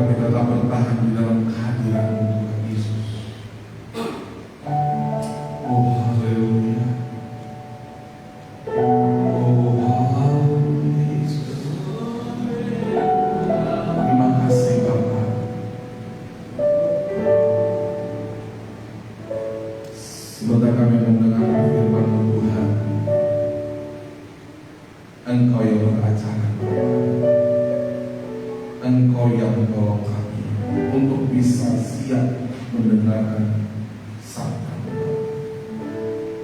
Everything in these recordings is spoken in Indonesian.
kami tetap bertahan di dalam kehadiran Tuhan Yesus. Oh haleluya. Oh haleluya Yesus. Terima kasih Bapa. Sebentar kami mendengarkan firman Tuhan. Engkau yang beracara, Engkau yang menolong kami untuk bisa siap mendengarkan sabda.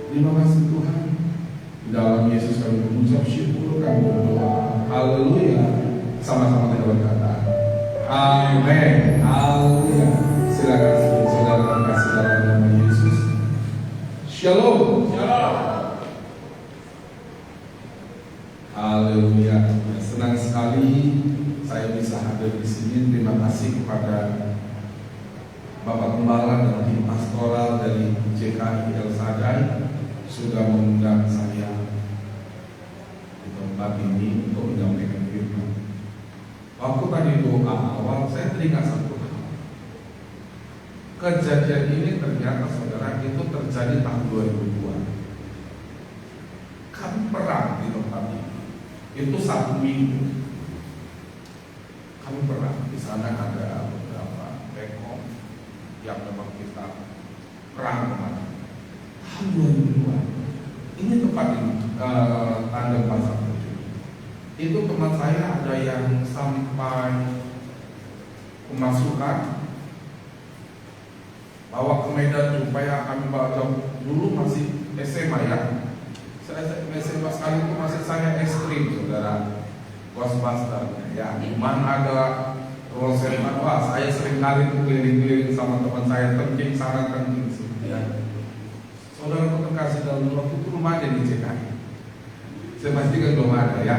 Terima kasih Tuhan. Di dalam Yesus kami mengucap syukur, kami berdoa. Haleluya. Sama-sama kita berkata, amin. Haleluya. Silakan saudara kasih dalam nama Yesus. Shalom. Shalom. Haleluya. Senang sekali saya bisa hadir di sini. Terima kasih kepada Bapak Gembala dan tim pastoral dari JKI El Sadai sudah mengundang saya di tempat ini untuk menyampaikan firman. Waktu tadi doa awal saya teringat satu hal. Kejadian ini ternyata saudara itu terjadi tahun 2002. Kami perang di tempat ini. Itu 1 minggu. Kami perang di sana, ada beberapa rekom yang memang kita perang kemarin. Tahun 2002. Ini tempat ini tanda pasar tujuh. Itu teman saya ada yang sampai kemasukan, bawa ke Medan supaya kami bawa jauh. Dulu masih SMA ya. Saya SMA sekali itu masih saya ekstrim saudara, Ghostbuster ya. Mana ada Roseman, wah saya sering kali keliling-keliling sama teman saya, tengking sana tengking sini ya. Saudara terkasih dalam waktu itu belum ada di JKI. Saya pastikan belum ada ya.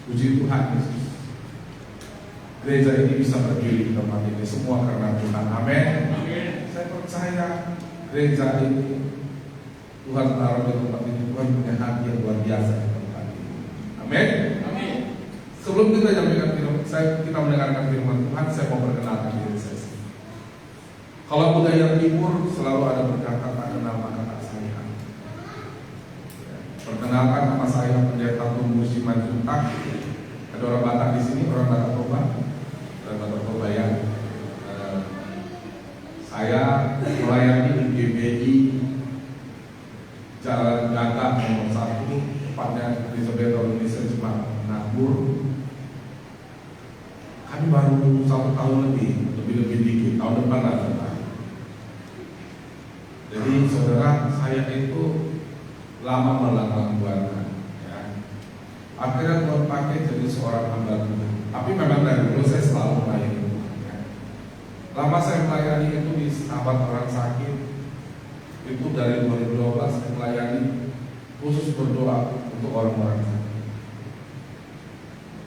Puji Tuhan Yesus. Gereja ini bisa berdiri di tempat ini semua karena Tuhan. Amin. Saya percaya gereja ini Tuhan taruh di tempat ini, Tuhan punya hati yang luar biasa di tempat ini. Amin. Amin. Sebelum kita menyampaikan firman, kita mendengarkan firman Tuhan, saya mau perkenalkan diri saya. Kalau budaya Timur selalu ada berkata pada nama kakak saya. Perkenalkan, nama saya Pendeta Tumbuh Simanjuntak. Ada orang Batak di sini, orang Batak Toba, ya. Saya melayani di GBI Jalan Gagak nomor 1, tepatnya Elizabeth Indonesia Jemaat Nabur. Kami baru 1 tahun lebih dikit, tahun depan lah. Jadi saudara, saya itu lama melanglang buana ya. Akhirnya Tuhan pakai jadi seorang hamba Tuhan. Tapi memang dari dulu saya selalu melayani Tuhan ya. Lama saya melayani itu di sahabat orang sakit. Itu dari 2012 saya melayani khusus berdoa untuk orang-orang sakit.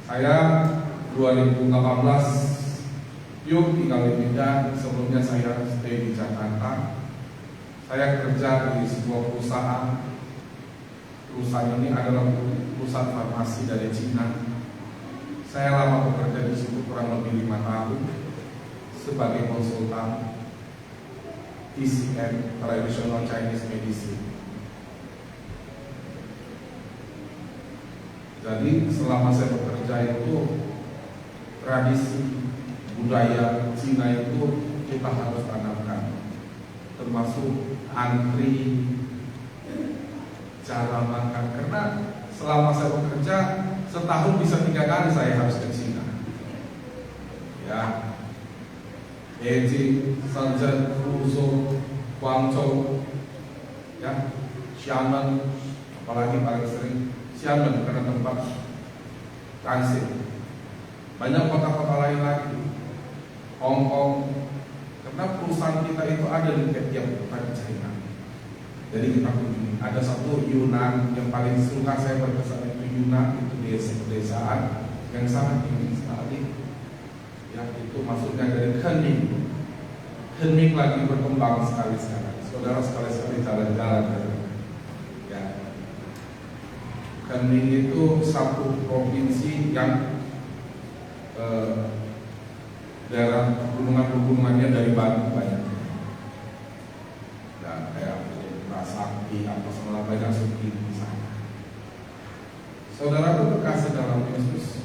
Saya 2018 yuk tinggal di Medan. Sebelumnya saya stay di Jakarta. Saya kerja di sebuah perusahaan. Perusahaan ini adalah perusahaan farmasi dari Cina. Saya lama bekerja di situ, kurang lebih 5 tahun sebagai konsultan TCM, Traditional Chinese Medicine. Jadi selama saya bekerja itu, tradisi budaya Cina itu kita harus tanamkan, termasuk antri, cara makan. Karena selama saya bekerja setahun bisa 3 kali saya harus ke Cina. Ya, Beijing, Shenzhen, Fuzhou, Guangzhou, ya, Xiamen, apalagi paling sering Xiamen karena tempat transit. Banyak kota-kota lain lagi, Hong Kong, karena perusahaan kita itu ada di tiap kota di China. Jadi kita kunjungi. Ada satu Yunan yang paling suka saya berkesan itu Yunan, itu desa-desaan yang sangat tinggi sekali. Ya, itu maksudnya dari Kening. Kening lagi berkembang sekali sekarang. Saudara sekali-sekali jalan-jalan. Ya. Kening itu satu provinsi yang daerah pegunungannya dari Batu banyak. Dan kayak Sakti apa semua banyak suki di sana. Saudara terkasih dalam Yesus,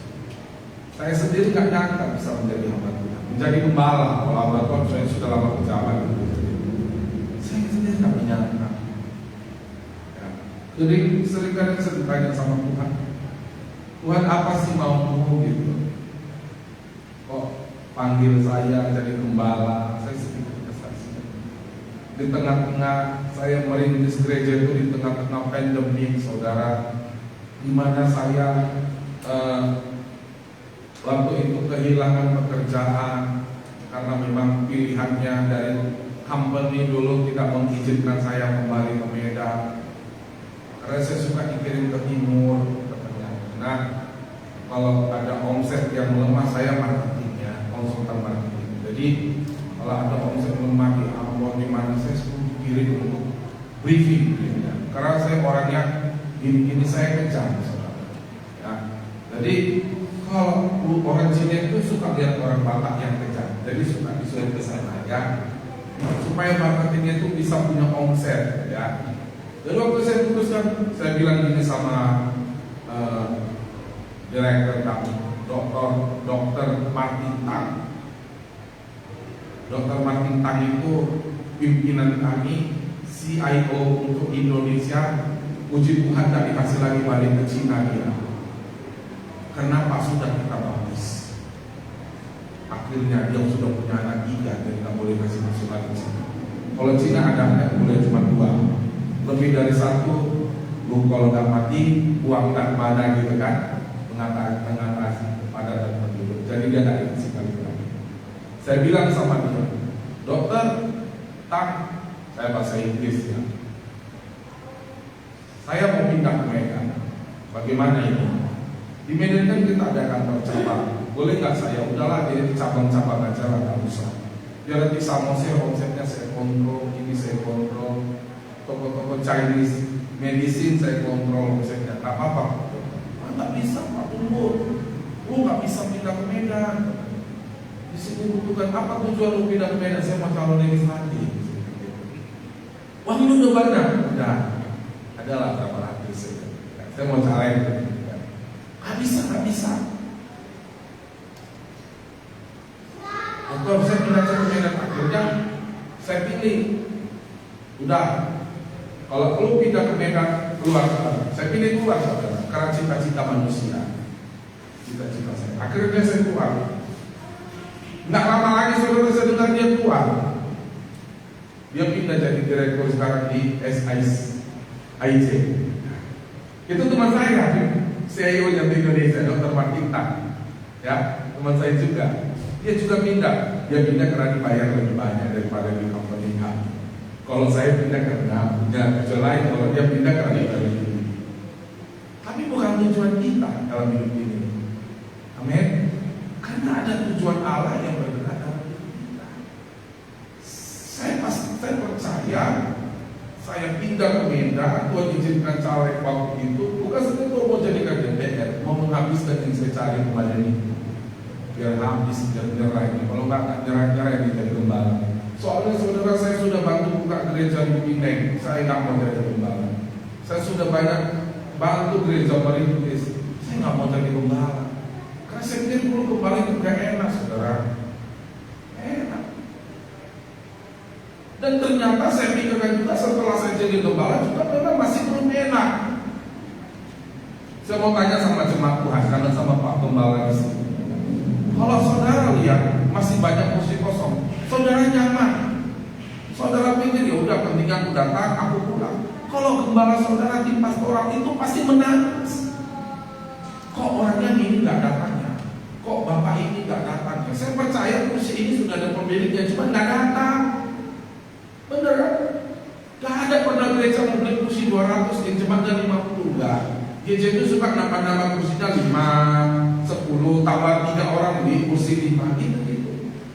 saya sendiri nggak nyangka bisa menjadi hamba Tuhan, menjadi gembala. Kalau hamba Tuhan saya sudah lama pejabat, saya sendiri nggak menyangka. Ya. Jadi seringkali saya ditanya sama Tuhan, Tuhan apa sih maumu gitu? Kok panggil saya jadi gembala? Saya sedikit kesaksian. Di tengah-tengah saya merintis gereja itu, di tengah-tengah pandemi, saudara, di mana saya waktu itu kehilangan pekerjaan karena memang pilihannya dari company dulu tidak mengizinkan saya kembali ke Medan. Karena saya suka dikirim ke timur, katanya. Nah, kalau ada omset yang melemah, saya marketingnya, konsultan marketing. Jadi kalau ada omset melemah di Ambon di mana, saya suruh dikirim untuk briefing. Ya. Karena saya orangnya gini-gini saya kejar, saudara. Ya. Jadi kalau orang Cina itu suka lihat orang Batak yang kejar, jadi suka disuruh ke sana, ya, supaya marketingnya itu bisa punya omset, ya. Jadi waktu saya putuskan, saya bilang gini sama direktur kami, Dr. Martin Tang. Dr. Martin Tang itu pimpinan kami, CIO untuk Indonesia. Puji Tuhan tak dikasih lagi balik ke Cina dia. Kenapa? Sudah kita baptis. Akhirnya dia sudah punya anak 3, jadi tak boleh kasih masuk lagi Cina. Kalau Cina ada anak boleh cuma 2. Lebih dari 1, lu kalau nggak mati, buang tak mana gitu kan, mengatasi pada dan penduduk. Jadi dia nggak dikasih kali lagi. Saya bilang sama dia, Dokter, saya bahasa Inggris ya. Saya mau pindah ke Medan. Bagaimana ini? Di Medan kan kita ada kantor cabang. Boleh nggak saya? Udahlah, jadi cabang-cabang aja lah, nggak usah. Biar nanti Samosir omsetnya saya kontrol, ini saya kontrol. Toko-toko Chinese medicine saya kontrol omsetnya. Nggak apa-apa. Nggak bisa Pak Umur. Lu nggak bisa pindah ke Medan. Di sini butuhkan apa tujuan lu pindah ke Medan? Saya mau calon legislatif. Wah, ini udah banyak. Udah. Adalah berapa ratus. Saya mau caleg. Nggak bisa. Waktu saya pindah ke Medan, akhirnya saya pilih. Udah, kalau lu pindah ke Medan, keluar. Saya pilih keluar, saudara, karena cita-cita manusia, cita-cita saya. Akhirnya saya keluar. Nggak lama lagi saudara saya dengar dia keluar. Dia pindah jadi direktur sekarang di SIC. Itu teman saya, CEO-nya di Indonesia, Dr. Martin Tang. Ya, teman saya juga. Dia juga pindah. Dia pindah karena dibayar lebih banyak daripada di company kami. Kalau saya pindah karena punya tujuan lain, kalau dia pindah karena dia lebih tinggi. Tapi bukan tujuan kita dalam hidup ini. Amin. Karena ada tujuan Allah yang bergerak dalam hidup kita. Saya percaya. Saya pindah ke Medan, Tuhan izinkan caleg waktu itu, bukan sekedar mau jadikan DPR, mau menghabiskan yang saya cari kemarin ini, biar habis, biar nyerah ini. Kalau nggak nyerah ini jadi gembala. Soalnya saudara saya sudah bantu buka gereja di Pineng, saya nggak mau jadi gembala. Saya sudah banyak bantu gereja merintis, saya nggak mau jadi gembala. Karena saya pikir dulu gembala itu gak enak, saudara. Enak. Dan ternyata saya pikirkan juga setelah saya jadi gembala juga memang masih belum enak. Saya mau tanya sama jemaat Tuhan, karena sama Pak Gembala di sini. Kalau saudara lihat masih banyak kursi kosong, saudara nyaman. Saudara pikir ya udah penting aku datang, aku pulang. Kalau gembala saudara di pastoral itu pasti menangis. Kok orangnya ini nggak datangnya? Kok bapak ini nggak datangnya? Saya percaya kursi ini sudah ada pemiliknya, cuma nggak datang. Bener kan? Gak ada pernah gereja mau beli kursi 200 yang cuma ada 50. Enggak. Gereja itu suka nama-nama kursinya 5, 10, tambah 3 orang di kursi 5 gitu.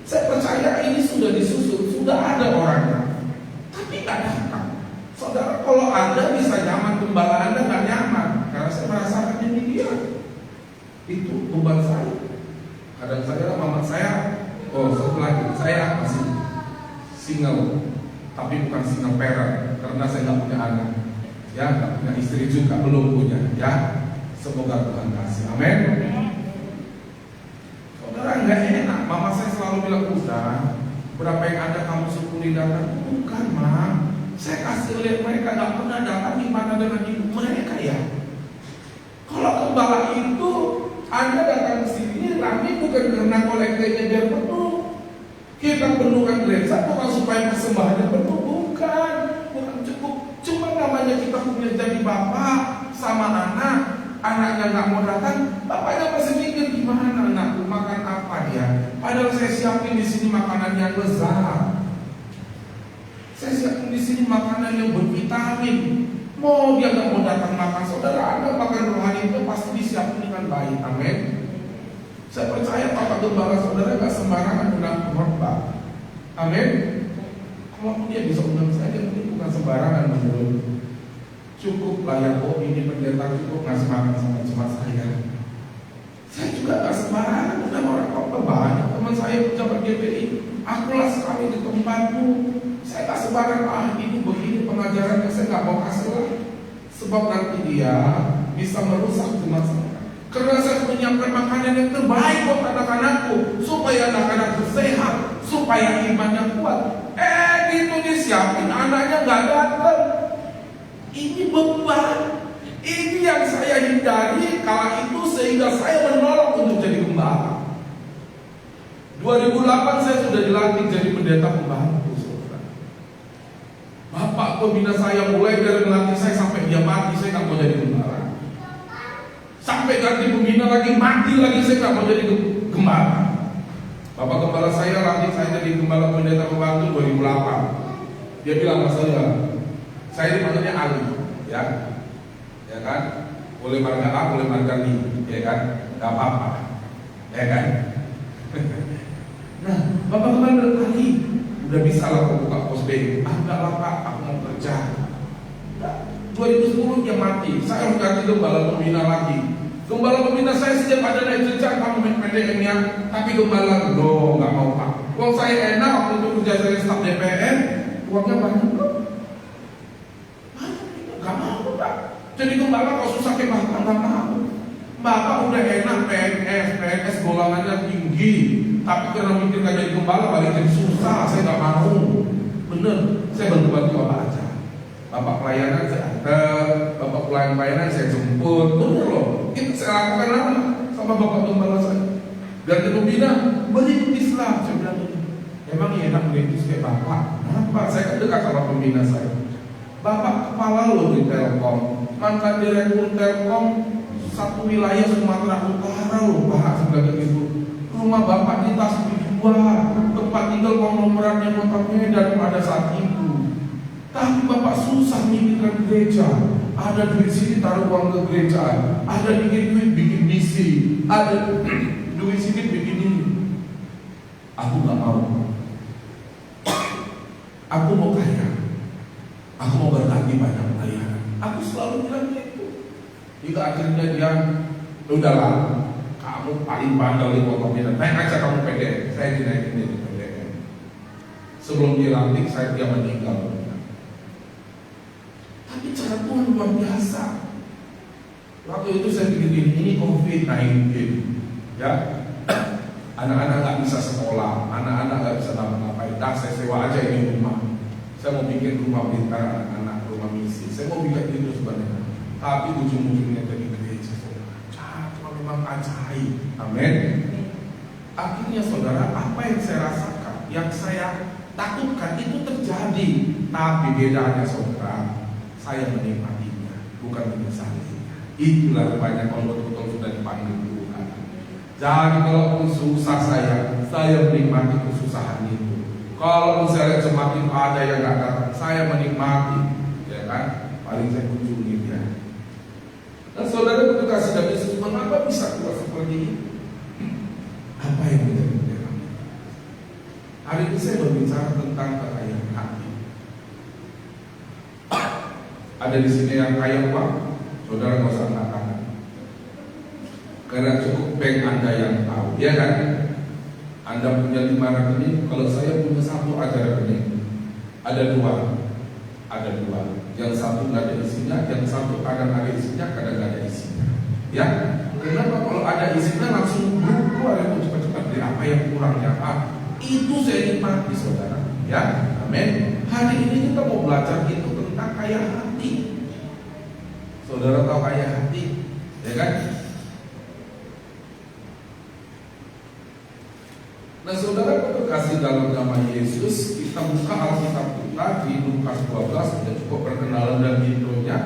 Saya percaya ini sudah disusun, sudah ada orangnya. Tapi gak datang. Saudara, kalau Anda bisa nyaman, gembala Anda gak nyaman, karena saya merasakan ini dia. Itu beban saya. Kadang saya, mama saya Oh, satu lagi, saya masih single, tapi bukan single parent, karena saya nggak punya anak, ya, nggak punya istri juga, belum punya, ya. Semoga Tuhan kasih, amin. Saudara, nggak enak. Mama saya selalu bilang, udah, berapa yang ada kamu syukuri datang. Bukan, Ma. Saya kasih lihat mereka nggak pernah datang gimana dengan ibu mereka, ya. Kalau gembala itu Anda datang ke sini rame bukan karena kolektenya biar penuh. Kita penuhkan gereja bukan supaya persembahannya penuh, bukan cukup. Cuma namanya kita punya jadi bapak sama anak, anaknya nggak mau datang, bapaknya pasti mikir gimana anakku makan apa ya. Padahal saya siapin di sini makanan yang lezat. Saya siapin di sini makanan yang bervitamin. Mau dia nggak mau datang makan, saudara Anda makan rohani itu pasti disiapin dengan baik, amin. Saya percaya Bapak Gembala saudara nggak sembarangan undang khotbah, amin. Kalau dia bisa undang saya, dia bukan sembarangan menurut. Cukup lah ya, oh ini pendeta cukup ngasih makan sama jemaat saya. Saya juga nggak sembarangan undang orang khotbah, banyak teman saya pejabat GPI. Akulah sekali di tempatmu. Saya nggak sembarangan, ini begini pengajarannya, saya nggak mau kasih lah. Sebab nanti dia bisa merusak jemaat saya. Karena saya menyiapkan makanan yang terbaik buat anak-anakku, supaya anak-anakku sehat, supaya imannya kuat. Gitu disiapin, anaknya nggak datang. Ini beban. Ini yang saya hindari kala itu, sehingga saya menolak untuk jadi gembala. 2008 saya sudah dilantik jadi pendeta pembantu. Bapak pembina saya mulai dari melatih saya sampai dia mati, saya nggak mau jadi gembala. Sampai ganti pembina lagi, mati lagi, saya nggak mau jadi gembala. Bapak gembala saya latih saya jadi gembala pendeta pembantu 2008. Dia bilang sama saya dipanggilnya Ali, ya kan? Boleh marga A, boleh marga B, ya kan? Nggak apa-apa, ya kan? Nah, Bapak gembala Ali, udah bisa lah aku buka pos B. Enggak lah Pak, aku mau kerja. 2010 dia mati. Saya harus ganti gembala pembina lagi. Gembala pembina saya sejak ada naik jenjang, kamu PDM-nya, tapi gembala loh nggak mau Pak. Uang saya enak waktu itu kerja saya staf DPR, uangnya banyak loh. Nggak mau Pak. Jadi gembala kalau susah kayak Bapak nggak mau. Bapak udah enak PNS golongannya tinggi. Tapi karena mikir gak jadi gembala balik jadi susah, saya gak mau. Bener, saya bantu-bantu Bapak aja. Bapak pelayanan saya antar, Bapak pelayanan saya jemput. Bener loh, itu saya lakukan apa? Sama Bapak gembala saya. Ganti pembina, beri Islam. Saya bilang ini, emang enak merintis kayak Bapak. Kenapa? Saya kan dekat sama pembina saya. Bapak kepala loh di Telkom, mantan direktur Telkom satu wilayah Sumatera Utara loh Pak, sebagai itu. Rumah Bapak di Tasbih 2, tempat tinggal konglomeratnya Kota Medan pada saat itu. Tapi Bapak susah mikirkan gereja. Ada duit sini taruh uang ke gereja, ada dikit duit bikin misi, ada duit sini bikin ini. Aku gak mau. Aku mau kaya. Aku mau berbagi banyak pelayanan. Aku selalu bilang gitu. Hingga akhirnya dia, udahlah, kamu paling bandel di Kota Medan, naik aja kamu PDM. Saya dinaikin jadi PDM. Sebelum dilantik dia meninggal. Tapi cara Tuhan luar biasa. Waktu itu saya pikir ini COVID-19, ya. Anak-anak nggak bisa sekolah, anak-anak nggak bisa ngapa-ngapain. Dah saya sewa aja ini rumah. Saya mau bikin rumah pintar anak-anak, rumah misi. Saya mau bikin itu sebenarnya. Tapi ujung-ujungnya jadi gereja. Memang ajaib, amin. Akhirnya saudara, apa yang saya rasakan, yang saya takutkan itu terjadi. Tapi bedanya saudara, saya menikmatinya, bukan menyesalinya. Itulah banyak kalau betul-betul sudah dipanggil Tuhan. Jadi kalau susah saya menikmati kesusahan itu. Kalau misalnya semakin ada yang nggak datang, saya menikmati, ya kan? Paling saya kunjungi dia. Dan saudara itu kasih dari Yesus, mengapa bisa keluar seperti ini? Apa yang menjadi penyebab? Hari ini saya berbicara tentang kekayaan hati. Ada di sini yang kaya uang, saudara nggak usah angkat. Karena cukup bank Anda yang tahu, ya kan? Anda punya 5 rekening, kalau saya punya 1 aja rekening. Ada dua. Yang satu nggak ada isinya, yang satu kadang ada isinya, kadang nggak ada isinya. Ya, kenapa kalau ada isinya langsung keluar itu cepat-cepat dari apa yang kurangnya? Itu saya nikmati, saudara. Ya, amin. Hari ini kita mau belajar itu tentang kaya hati. Saudara tahu kaya hati, ya kan? Nah, saudara terkasih dalam nama Yesus, kita buka Alkitab kita di Lukas 12, sudah cukup perkenalan dan intronya.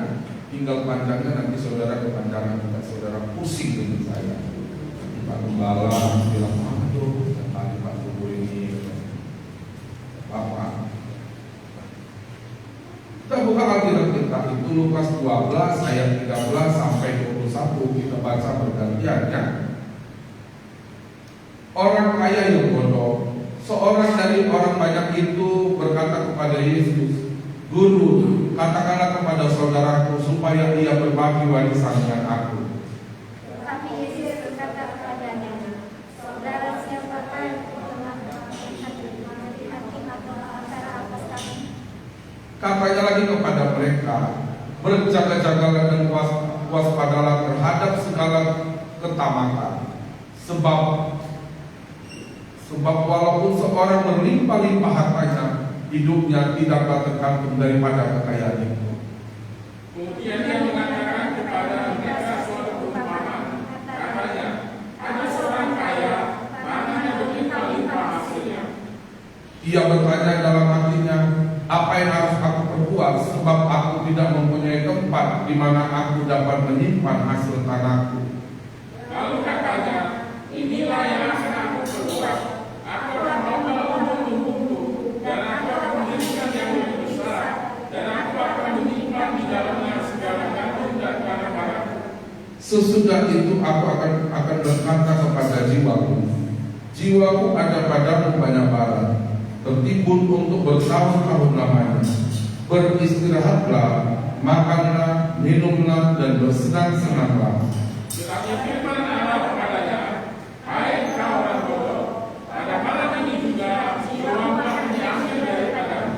Tinggal panjangnya nanti saudara kepanjangan juga, saudara pusing dengan saya. Nanti Pak Gembala bilang, aduh, tadi Pak Guru ini Bapak. Kita buka Alkitab kita itu Lukas 12 ayat 13 sampai 21, kita baca bergantian ya. Orang kaya yang bodoh. Seorang dari orang banyak itu berkata kepada Yesus, Guru, katakanlah kepada saudaraku supaya ia berbagi warisan dengan aku. Tapi Yesus berkata kepadanya, saudara siapakah yang telah mengambil hakim atau antara atas kami? Katanya lagi kepada mereka, berjaga-jagalah dan waspadalah terhadap segala ketamakan. Sebab walaupun seorang berlimpah-limpah hartanya, hidupnya tidaklah tergantung daripada kekayaan itu. Kemudian dia mengatakan kepada mereka suatu perumpamaan, katanya, ada seorang kaya, tanahnya berlimpah-limpah hasilnya. Ia bertanya dalam hatinya, apa yang harus aku perbuat, sebab aku tidak mempunyai tempat di mana aku dapat menyimpan hasil tanahku. Lalu katanya, inilah yang akan aku perbuat. Aku akan membawa lumbung-lumbungku, dan aku akan mendirikan yang lebih besar, dan aku akan menyimpan di dalamnya segala gantung dan barang-barangku. Sesudah itu aku akan berkata kepada jiwaku ada padamu banyak barang, tertimbun untuk bertahun-tahun lamanya. Beristirahatlah, makanlah, minumlah, dan bersenang-senanglah. Tetapi firman Allah kepadanya, hai kau orang bodoh, pada malam ini juga jiwamu akan diambil daripadamu,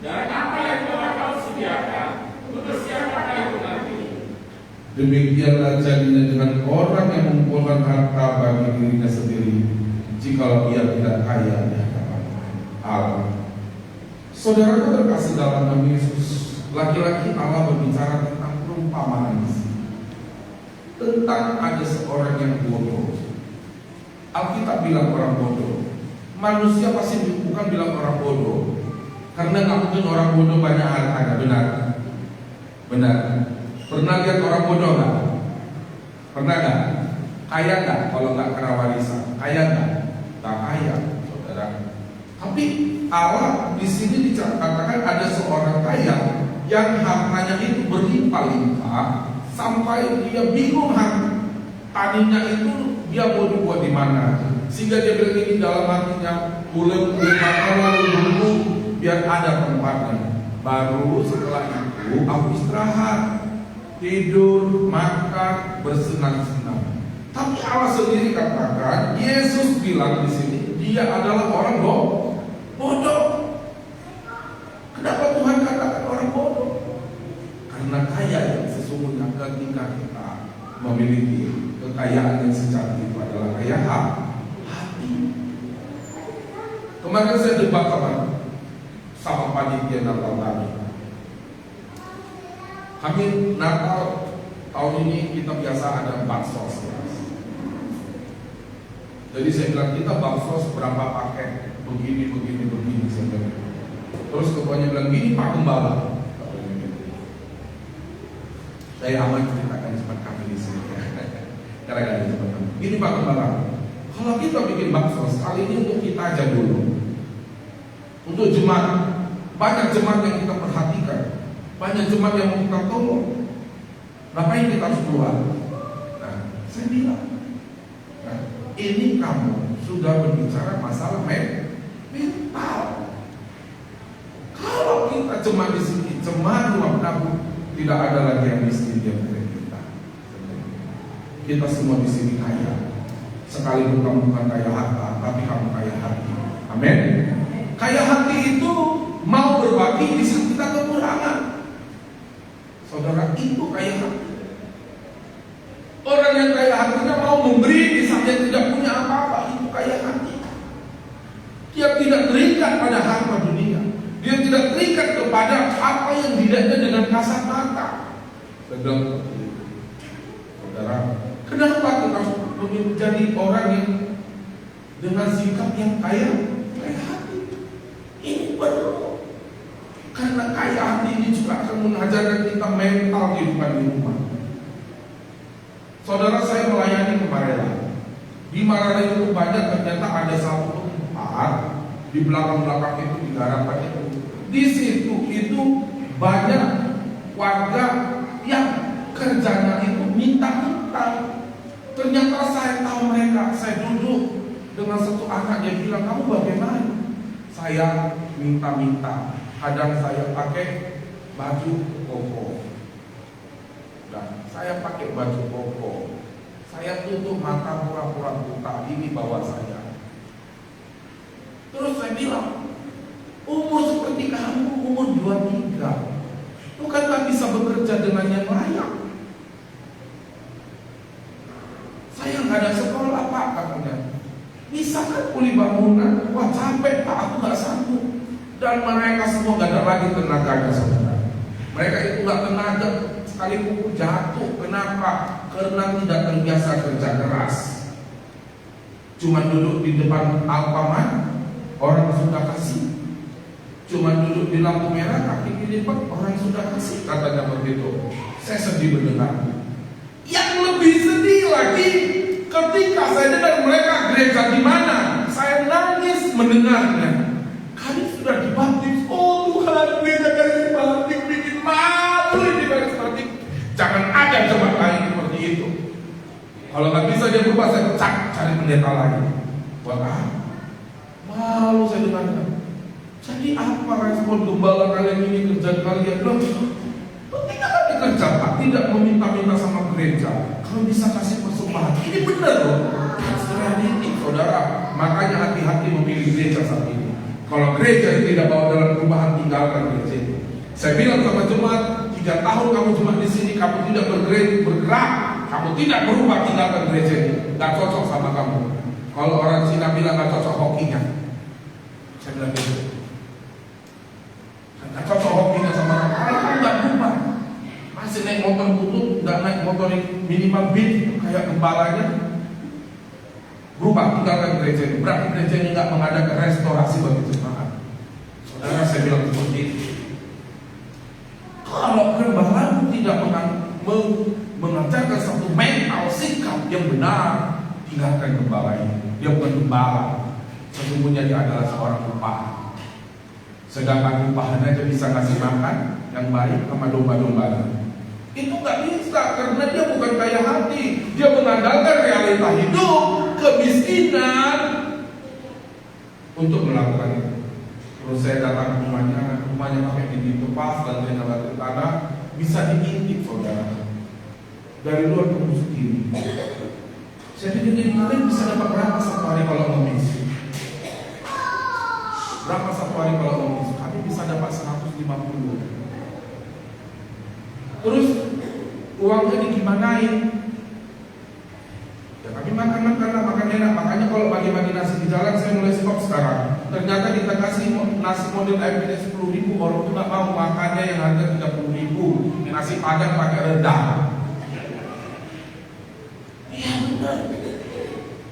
dan apa yang telah kau sediakan, untuk siapakah itu nanti? Demikianlah jadinya dengan orang yang mengumpulkan harta bagi dirinya sendiri, jikalau ia tidak kaya di hadapan Allah. Saudara terkasih dalam nama Yesus, laki-laki Allah berbicara tentang perumpamaan tentang ada seorang yang bodoh. Alkitab bilang orang bodoh. Manusia pasti bukan bilang orang bodoh, karena nggak mungkin orang bodoh banyak hartanya. Benar. Pernah lihat orang bodoh nggak? Pernah nggak? Kaya nggak? Kalau nggak kena warisan, kaya nggak? Tak kaya, saudara. Tapi Allah di sini dikatakan ada seorang kaya yang hartanya itu berlimpah-limpah sampai dia bingung tadinya itu dia mau dibuat di mana, sehingga dia bilang ini dalam hatinya, mulai dulu biar ada tempatnya. Baru setelah itu aku istirahat, tidur, makan, bersenang-senang. Tapi Allah sendiri katakan, Yesus bilang di sini dia adalah orang bodoh. Kenapa Tuhan katakan orang bodoh? Karena kaya yang sesungguhnya ketika kita memiliki kekayaan yang sejati itu adalah kaya hati. Kemarin saya debat sama panitia Natal kami. Kami Natal tahun ini kita biasa ada baksos. Jadi saya bilang kita baksos berapa paket, begini. Saya bilang. Terus ketuanya bilang gini, Pak Gembala. Saya aman ceritakan cepat kami di sini. Gara-gara cepat kami. Gini Pak Gembala, kalau kita bikin baksos kali ini untuk kita aja dulu. Untuk jemaat, banyak jemaat yang kita perhatikan, banyak jemaat yang mau kita tolong. Ngapain kita harus keluar? Nah, saya bilang, ini kamu sudah berbicara masalah mental. Kalau kita jemaat di sini, jemaat rumah penabur, tidak ada lagi yang miskin di antara kita. Kita semua di sini kaya. Sekalipun kamu bukan kaya harta, tapi kamu kaya hati. Amin. Kaya hati itu mau berbagi di saat kita kekurangan. Saudara, itu kaya hati. Orang yang kaya hatinya mau memberi di saat dia tidak punya apa-apa, itu kaya hati. Dia tidak terikat pada harta dunia. Dia tidak terikat kepada apa yang dilihatnya dengan kasat mata. Saudara, kenapa kita menjadi orang yang dengan sikap yang kaya hati? Ini perlu. Karena kaya hati ini juga akan mengajarkan kita mental kehidupan di rumah. Saudara, saya melayani ke Marela. Di Marela itu banyak, ternyata ada satu tempat di belakang-belakang itu di garapan itu. Di situ itu banyak warga yang kerjanya itu minta-minta. Ternyata saya tahu mereka. Saya duduk dengan satu anak, dia bilang, kamu bagaimana? Saya minta-minta. Kadang saya pakai baju koko. Dan saya pakai baju koko. Saya tutup mata pura-pura buta. Ini bawa saya. Terus saya bilang, umur seperti kamu, umur 23, bukankah bisa bekerja dengan yang layak? Saya nggak ada sekolah, Pak, katanya. Bisa kan kuli bangunan? Wah, capek, Pak, aku nggak sanggup. Dan mereka semua nggak ada lagi tenaganya, saudara. Mereka itu nggak tenaga, sekali pukul jatuh. Kenapa? Karena tidak terbiasa kerja keras. Cuma duduk di depan Alfamart, orang sudah kasih. Cuma duduk di lampu merah, kaki dilipat, orang sudah kasih, katanya begitu. Saya sedih mendengar. Yang lebih sedih lagi, ketika saya dengar mereka gereja di mana, saya nangis mendengarnya. Kami sudah dibaptis. Oh Tuhan, gereja karismatik bikin malu ini karismatik. Jangan ada jemaat lain seperti itu. Kalau nggak bisa dia berubah, saya cari pendeta lagi. Buat apa? Malu saya dengarnya. Jadi apa respon gembala kalian ini, kerja kalian? Loh, tidak ada kerja, Pak. Tidak meminta-minta sama gereja. Kalau bisa kasih persembahan, ini benar loh. Reality, saudara. Makanya hati-hati memilih gereja saat ini. Kalau gereja tidak bawa dalam perubahan, tinggalkan gereja itu. Saya bilang sama jemaat, 3 tahun kamu jemaat di sini, kamu tidak bergerak, kamu tidak berubah, tinggalkan gereja ini. Gak cocok sama kamu. Kalau orang Cina bilang gak cocok hokinya, saya bilang gitu. Gak cocok hokinya sama kamu. Kalau kamu gak berubah, masih naik motor butut, gak naik motor minimal beat kayak gembalanya, berubah, tinggalkan gereja ini. Berarti gereja ini gak mengadakan restorasi bagi jemaat. Saudara, saya bilang seperti itu. Kalau gembala tidak mengajarkan satu mental sikap yang benar, tinggalkan gembala ini. Dia bukan gembala, sesungguhnya dia adalah seorang upah. Sedangkan upahan aja bisa ngasih makan yang baik sama domba-domba. Itu gak bisa, karena dia bukan kaya hati. Dia mengandalkan realita hidup, kemiskinan untuk melakukan itu. Terus saya datang ke rumahnya pakai dinding tepas, lantainya batu tanah, bisa diintip, saudara. Dari luar tembus kiri. Saya pikir kalian bisa dapat berapa satu hari kalau ngemis? Berapa satu hari kalau ngemis? Kami bisa dapat 150. Terus uangnya digimanain? Ya kami makan enak. Makanya kalau bagi-bagi nasi di jalan saya mulai stop sekarang. Ternyata kita kasih nasi model IPS 10.000, orang itu gak mau makannya yang harga 30.000. Nasi padang pakai rendang. Iya benar.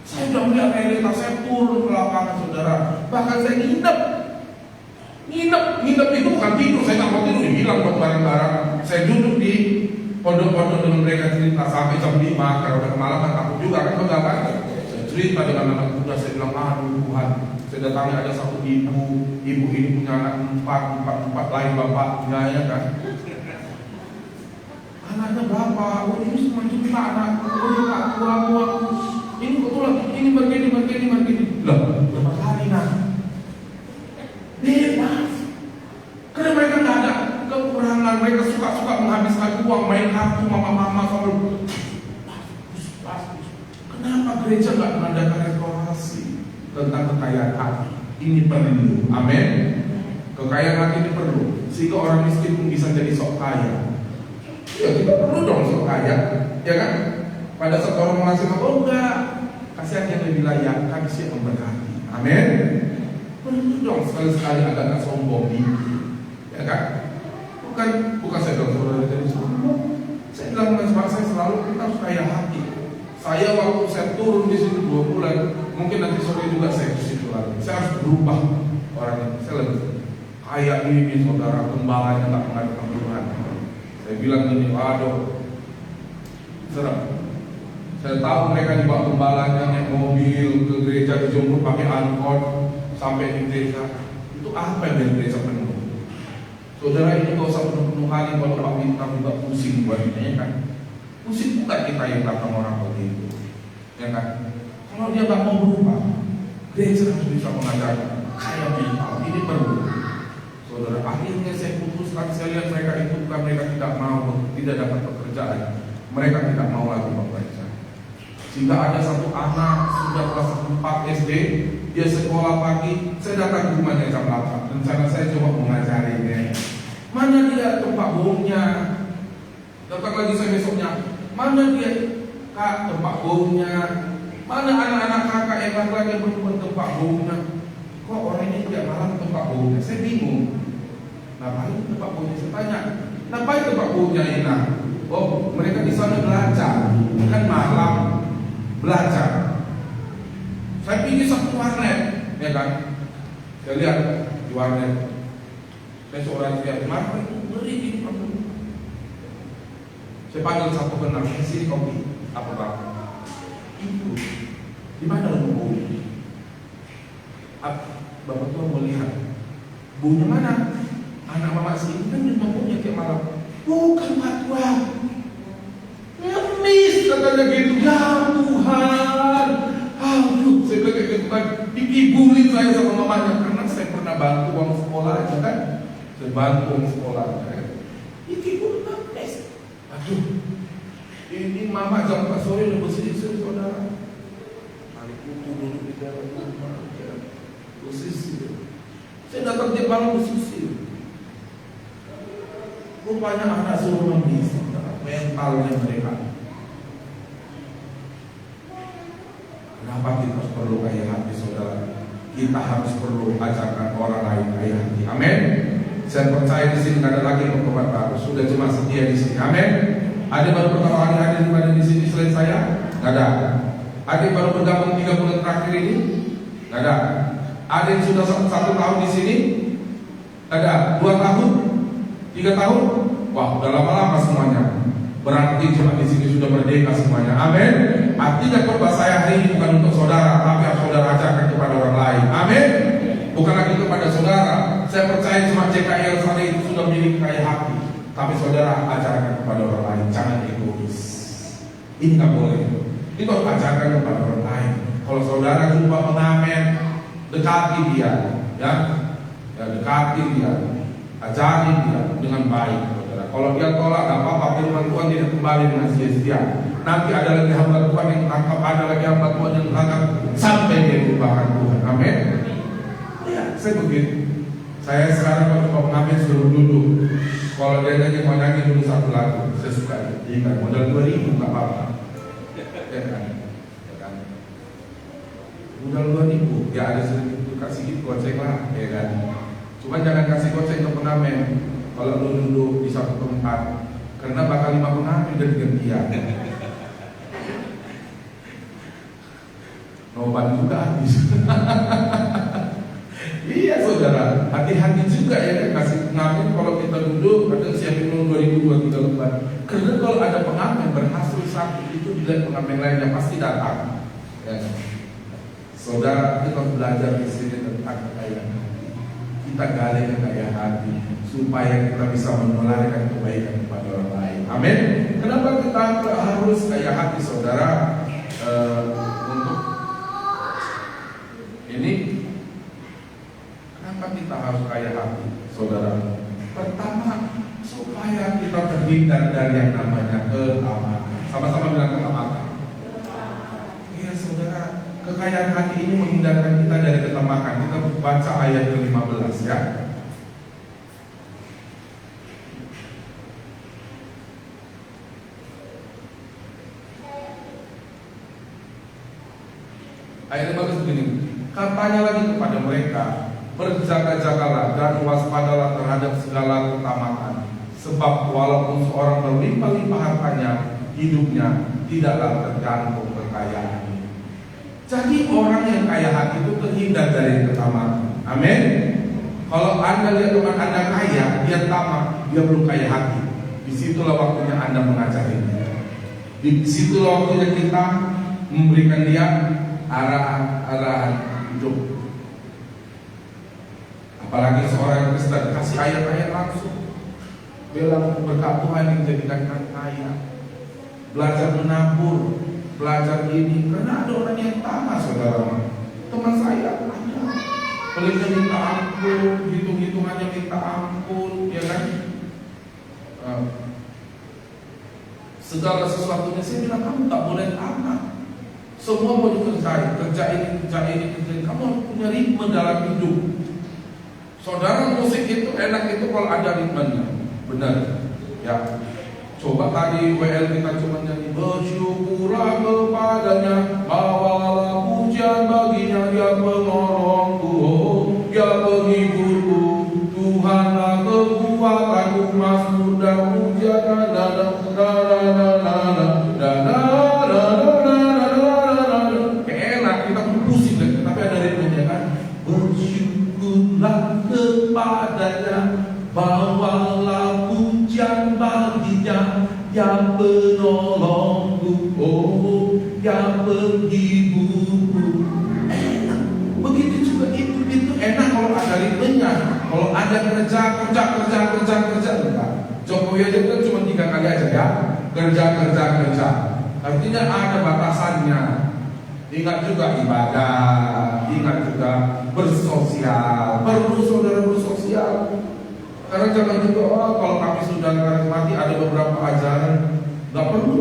Saya udah melihat realitas, saya turun ke lapangan, saudara. Bahkan saya nginep itu bukan tidur. Saya gak mau tidur, hilang buat barang-barang. Saya duduk di pondok-pondok dengan mereka cerita sampai jam 5. Kalau udah kemalaman takut juga kan, enggak kan? Saya cerita dengan anak muda, saya bilang, aduh Tuhan, saya datangi ada satu ibu ini punya anak empat lain bapaknya, ya kan? Anaknya berapa? Oh ini cuma juta anak. Oh ini tak tua. Ini betul, ini begini. Lah, berapa kali nak? Bebas. Karena mereka nggak ada kekurangan, mereka suka menghabiskan uang, main kartu mama kalau bagus. Kenapa gereja nggak mengadakan restorasi? tentang kekayaan hati. Ini perlu, amin. Kekayaan hati ini perlu, sehingga orang miskin pun bisa jadi sok kaya. Ya kita perlu dong sok kaya, ya kan? Pada saat orang menghasilkan, oh enggak, kasih yang lebih layak, kami siap memberkati, amin. Perlu dong sekali-sekali agak sombong gitu, ya kan? Bukan saya bilang saudara jadi sombong. Saya bilang sama saya selalu kita harus kaya hati. Saya waktu saya turun di situ 2 bulan, mungkin nanti sore juga saya ke situ lagi. Saya harus berubah orang ini. Saya lebih kayak ini saudara, gembalanya tak mengadakan Tuhan. Saya bilang ini, waduh, serem. Saya tahu mereka dibawa gembalanya naik mobil ke gereja, dijemput pakai angkot sampai di gereja. Itu apa yang dari gereja penuh? Saudara ini gak usah penuh-penuh kali kalau Pak Bintang juga pusing buat ini, kan? Pusing bukan kita yang belakang orang begitu, ya kan? Kalau dia gak mau berubah, gereja harus bisa mengajarkan kayak Bintang. Ini perlu. Saudara, akhirnya saya putuskan, saya lihat mereka itu bukan mereka tidak mau, tidak dapat pekerjaan, mereka tidak mau lagi bekerja. Sehingga ada satu anak sudah kelas 4 SD, dia sekolah pagi, saya datang ke rumahnya jam 8. Rencana saya coba mengajarinya. Mana dia tempat bohongnya? Datang lagi saya besoknya, mana dia kak tempat bohongnya? Mana anak-anak kakak yang laki-laki yang perempuan tempat bohongnya? Kok orang ini tidak malam tempat bohongnya? Saya bingung. Ngapain tempat bohongnya? Saya tanya, ngapain tempat bohongnya enak? Oh, mereka di sana belajar, kan malam belajar. Saya pergi satu warnet, ya kan? Saya lihat di warnet. Saya seorang lihat, kenapa itu beri di kamu? Saya panggil satu kenal, sini kopi, apa pak? Itu di mana bu? Bapak tua mau lihat, bunya mana? Anak mama sini kan di bunya tiap malam. Bukan pak tua. Ngemis katanya gitu, ya Tuhan. Aduh, saya bilang kayak gitu kan, dikibulin saya sama mamanya karena saya pernah bantu uang sekolah aja kan, saya bantu uang sekolah. Dikibulin ngemis. Aduh, ini mama jam 4 sore udah bersih-bersih saudara. Mari kutu dulu di dalam rumah, bersih. Saya datang tiap malam bersih. Rupanya anak suruh ngemis, mentalnya mereka. Kenapa kita harus perlu kaya hati saudara? Kita harus perlu ajarkan orang lain kaya hati. Amin. Saya percaya di sini tidak ada lagi pengkhotbah baru. Sudah cuma setia di sini. Amin. Ada baru pertama kali hadir di sini selain saya? Tidak ada. Ada yang baru bergabung 3 bulan terakhir ini? Tidak ada. Ada yang sudah 1 tahun di sini? Ada. 2 tahun? 3 tahun? Wah, udah lama-lama semuanya. Berarti cuma di sini sudah merdeka semuanya. Amin. Artinya khotbah saya hari ini bukan untuk saudara, tapi harus saudara ajarkan kepada orang lain. Amin. Bukan lagi kepada saudara. Saya percaya cuma JKL sana itu sudah memiliki kaya hati, tapi saudara ajarkan kepada orang lain. Jangan egois. Ini nggak boleh. Ini harus ajarkan kepada orang lain. Kalau saudara jumpa pengamen, dekati dia, ya dekati dia, ajari dia dengan baik. Kalau dia tolak, gak apa-apa, firman Tuhan tidak kembali dengan sia-sia. Nanti ada lagi hamba Tuhan yang tangkap, ada lagi hamba Tuhan yang tangkap, sampai dia lupakan Tuhan. Amin. Ya, saya begitu. Saya sekarang kalau mau mengambil suruh duduk. Kalau dia nyanyi mau nyanyi dulu 1 lagu, saya suka. Ingat, modal 2.000 gak apa-apa. Ya kan? Modal 2.000, ya ada sedikit kasih gitu goceng lah, ya kan? Cuma jangan kasih goceng ke pengamen. Kalau lu duduk di satu tempat, karena bakal 5 pengamen dan gantian. Noban juga habis. Iya saudara, hati-hati juga ya kan, kasih pengamen. Kalau kita duduk, ada siapin 2.000 2-3 lembar. Karena kalau ada pengamen berhasil satu, itu dilihat pengamen lainnya pasti datang. Ya. Saudara, kita belajar di sini tentang kekayaan hati. Kita gali kekayaan hati supaya kita bisa menularkan kebaikan kepada orang lain. Amin. Kenapa kita harus kaya hati saudara? Untuk ini, kenapa kita harus kaya hati saudara? Pertama, supaya kita terhindar dari yang namanya keamanan. Sama-sama bilang keamanan. Iya saudara, kekayaan hati ini menghindarkan kita dari ketamakan. Kita baca ayat ke-15 ya. Ayat 15 begini. Katanya lagi kepada mereka, berjaga-jagalah dan waspadalah terhadap segala ketamakan. Sebab walaupun seorang berlimpah-limpah hartanya, hidupnya tidaklah tergantung kekayaan. Jadi orang yang kaya hati itu terhindar dari ketamakan. Amin. Kalau Anda lihat teman Anda kaya, dia tamak, dia belum kaya hati. Disitulah waktunya Anda mengajarinya. Disitulah waktunya kita memberikan dia arahan hidup. Apalagi seorang Kristen kasih ayat-ayat langsung, bilang berkat Tuhan yang menjadikan kaya, belajar menabur, belajar ini. Karena ada orang yang tamak, saudara. Teman saya ada, belinya minta ampun, hitung-hitungannya minta ampun, ya kan? Segala sesuatunya saya bilang kamu tak boleh tamak. Semua mau dikerjain, kerja ini. Kamu harus punya ritme dalam hidup. Saudara, musik itu enak itu kalau ada ritmenya, benar? Ya. Coba tadi WL kita cuma nyanyi bersyukurlah kepadanya, bawalah pujian baginya, dia penolongku, dia penghiburku, Tuhanlah kekuatanku, mazmur dan pujian kepadanya, bawalah pujian baginya, yang penolongku, yang penghiburku. Enak. Begitu juga itu enak kalau ada ritmenya. Kalau ada kerja. Enggak. Jokowi aja kan cuma 3 kali aja ya, kerja. Artinya ada batasannya. Ingat juga ibadah, ingat juga bersosial. Perlu saudara bersosial. Karena jangan juga kalau kami sudah karismati ada beberapa ajaran nggak perlu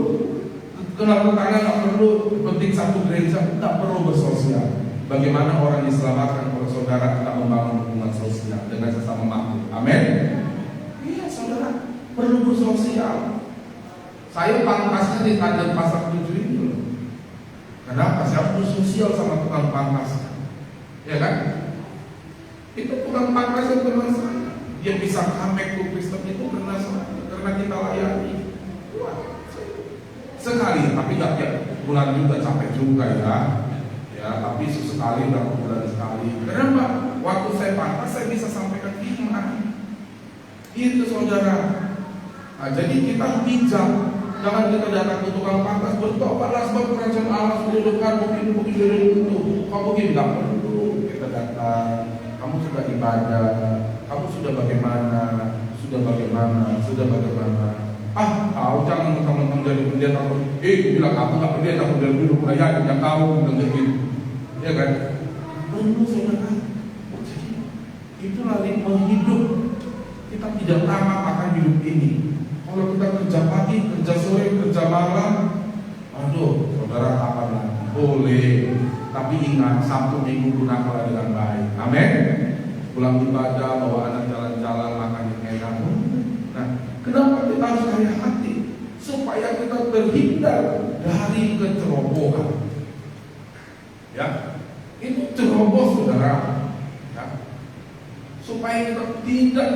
kenal tetangga, nggak perlu penting satu gereja, nggak perlu bersosial. Bagaimana orang diselamatkan kalau saudara kita membangun hubungan sosial dengan sesama makhluk? Amin. Iya saudara, perlu bersosial. Saya pangkasnya di Tanjung Pasar 7 ini loh. Kenapa? Saya bersosial sama tukang pangkas, ya kan? Itu tukang pangkas yang teman saya. Dia bisa comeback to Kristen itu karena kita layani. Sekali, tapi nggak tiap bulan juga, capek juga ya. Tapi sesekali, berapa bulan sekali. Kenapa? Waktu saya pantas saya bisa sampaikan firman. Itu saudara. Nah, jadi kita bijak. Jangan kita datang ke tukang pantas bertobatlah sebab kerajaan Allah sudah dekat, begini itu. Kamu begini nggak perlu kita datang. Kamu sudah ibadah. Kamu sudah bagaimana? Kau jangan mentang-mentang jadi pendeta. Bilang kamu nggak pendeta, aku dari dulu ayah yang kau bilang gitu, ya kan? Perlu saudara. Jadi itulah ritme hidup. Kita tidak tamak akan hidup ini. Kalau kita kerja pagi, kerja sore, kerja malam, aduh, saudara kapan lagi? Boleh, tapi ingat Sabtu Minggu gunakanlah dengan baik. Amin. Pulang ibadah, bawa anak jalan-jalan, makan yang enak. Nah, kenapa kita harus kaya hati? Supaya kita terhindar dari kecerobohan. Ya, itu ceroboh saudara. Ya. Supaya kita tidak,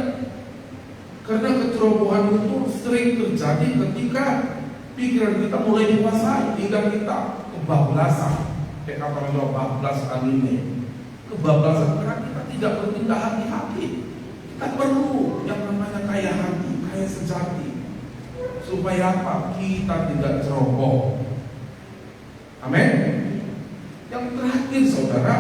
karena kecerobohan itu sering terjadi ketika pikiran kita mulai dikuasai, hingga kita kebablasan. Kayak kata orang bablas ini. Kebablasan karena kita tidak bertindak hati-hati. Kita perlu yang namanya kaya hati, kaya sejati. Supaya apa? Kita tidak ceroboh. Amin. Yang terakhir saudara,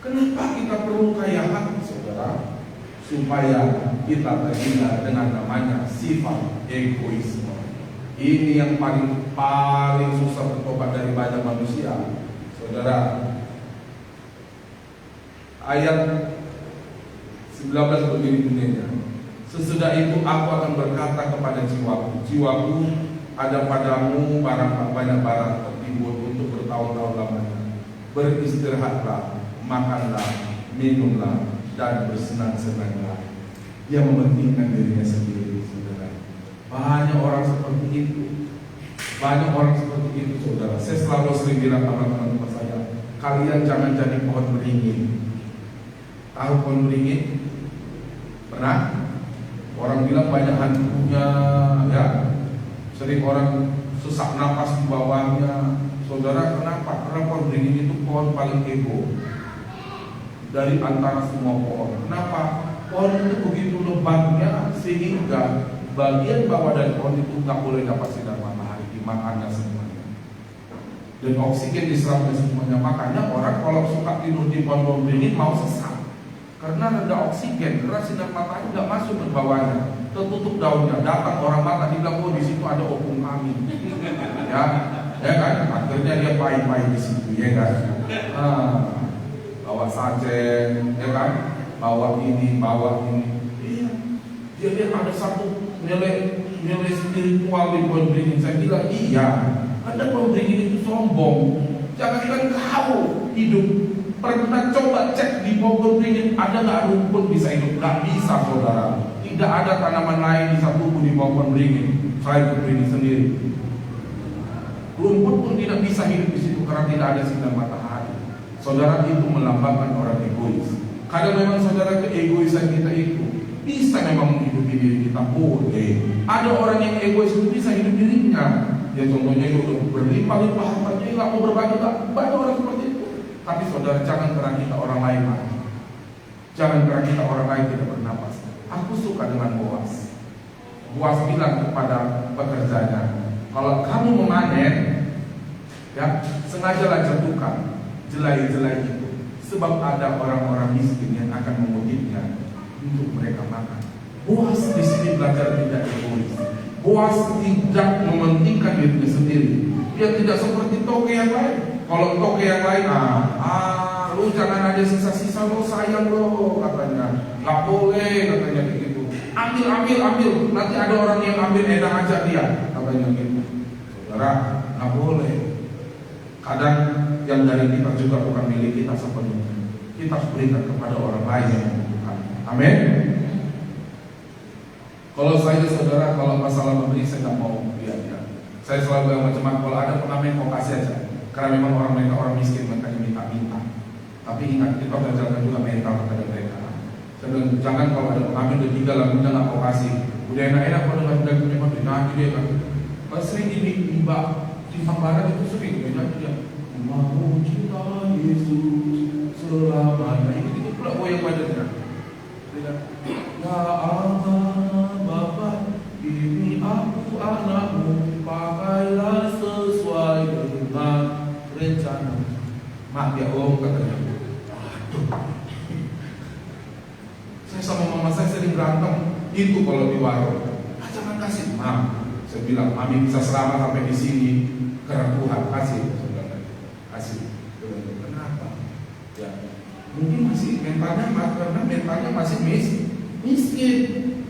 kenapa kita perlu kaya hati saudara? Supaya kita terhindar dengan namanya sifat egoisme. Ini yang paling susah bertobat dari banyak manusia, saudara. Ayat 19 begini bunyinya. Sesudah itu aku akan berkata kepada jiwaku, ada padamu banyak barang tertimbun untuk bertahun-tahun lamanya. beristirahatlah, makanlah, minumlah, dan bersenang-senanglah. Dia mementingkan dirinya sendiri, saudara. Banyak orang seperti itu. Banyak orang seperti itu, saudara. Saya selalu sering bilang sama teman-teman saya, kalian jangan jadi pohon beringin. Tahu pohon beringin? Pernah? Orang bilang banyak hantunya, ya. Sering orang sesak napas di bawahnya. Saudara, kenapa? Karena pohon beringin itu pohon paling ego dari antara semua pohon. Kenapa? Pohon itu begitu lebatnya sehingga bagian bawah dari pohon itu nggak boleh dapat sinar matahari, dimakannya semuanya. Dan oksigen diserapnya semuanya. Makanya orang kalau suka tidur di pohon beringin mau sesak. Karena rendah oksigen, karena sinar matahari nggak masuk ke bawahnya, tertutup daunnya. Datang orang mata, dibilang, oh di situ ada opung kami, ya kan? Akhirnya dia pahit-pahit di situ, ya kan? Bawa sajen, ya kan? Bawa ini. Iya. Dia lihat ada satu nilai spiritual di pohon beringin. Saya bilang, iya. Ada pohon beringin itu sombong. Jangankan kau hidup. Pernah coba cek di pohon beringin ada nggak rumput bisa hidup? Nggak bisa, saudara. Tidak ada tanaman lain bisa tumbuh di pohon beringin selain pohon beringin sendiri. Rumput pun tidak bisa hidup di situ karena tidak ada sinar matahari. Saudara, itu melambangkan orang egois. Kadang memang saudara, keegoisan kita itu bisa memang menghidupi diri kita, boleh. Ada orang yang egois itu bisa hidup dirinya. Ya contohnya itu berlimpah-limpah hartanya, nggak mau berbagi, banyak orang seperti itu. Tapi saudara, jangan karena kita orang lain mati. Jangan karena kita orang lain tidak bernapas. Aku suka dengan Boas. Boas bilang kepada pekerjanya, kalau kamu memanen, ya sengajalah jatuhkan jelai-jelai itu, sebab ada orang-orang miskin yang akan mengutipnya untuk mereka makan. Boas di sini belajar tidak egois. Boas tidak mementingkan dirinya sendiri. Dia tidak seperti toke yang lain. Kalau toke yang lain, lu jangan ada sisa-sisa lo, sayang lo, katanya. Gak boleh, katanya begitu. Ambil, nanti ada orang yang ambil, enak aja dia, katanya gitu. Saudara, gak boleh. Kadang yang dari kita juga bukan milik kita sepenuhnya. Kita harus berikan kepada orang lain yang membutuhkan. Amin. Kalau saya, saudara, kalau masalah memberi, saya gak mau lihat. Saya selalu bilang macam-macam, kalau ada pengamen kau kasih aja. Karena memang orang miskin, mereka minta-minta. Tapi ingat, kita belajarkan juga mental kepada mereka. Saya bilang, jangan kalau ada pengamen udah 3 lagunya nggak kau kasih. Udah enak-enak kalau dengar memang nyanyi dia kan. Kalau sering di barat itu sering nyanyi dia. Mau cinta Yesus selamanya. Itu pula goyang badannya. Ya Allah Bapa, ini aku anakmu, pakailah sesuai dengan rencana. Maaf ya om, katanya. Aduh. Saya sama mama saya sering berantem. Itu kalau di warung. Jangan kasih. Maaf. Saya bilang, Mami bisa selamat sampai di sini karena Tuhan kasih. Kasih. Kenapa? Ya. Mungkin masih mentalnya masih miskin.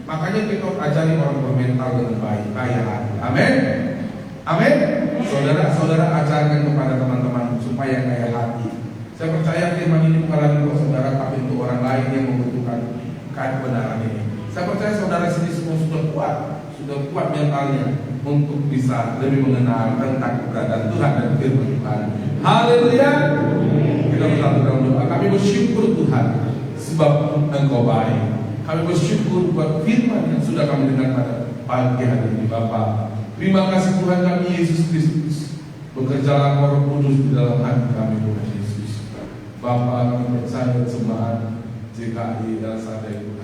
Makanya kita ajari orang bermental dengan baik, kaya hati. Amin. Amin. Saudara-saudara ajarkan kepada teman-teman supaya kaya hati. Saya percaya firman ini bukan lagi untuk saudara, tapi untuk orang lain yang membutuhkan kebenaran ini. Saya percaya saudara sendiri semua sudah kuat mentalnya untuk bisa lebih mengenal tentang keberadaan Tuhan dan firman Tuhan. Haleluya. Kita berdoa doa. Kami bersyukur Tuhan sebab Engkau baik. Kami bersyukur buat firman yang sudah kami dengar pada pagi hari ini, Bapa. Terima kasih Tuhan kami Yesus Kristus. Bekerjalah Roh Kudus di dalam hati kami Tuhan Yesus. Bapa, kami percaya sembahan JKI dan sadai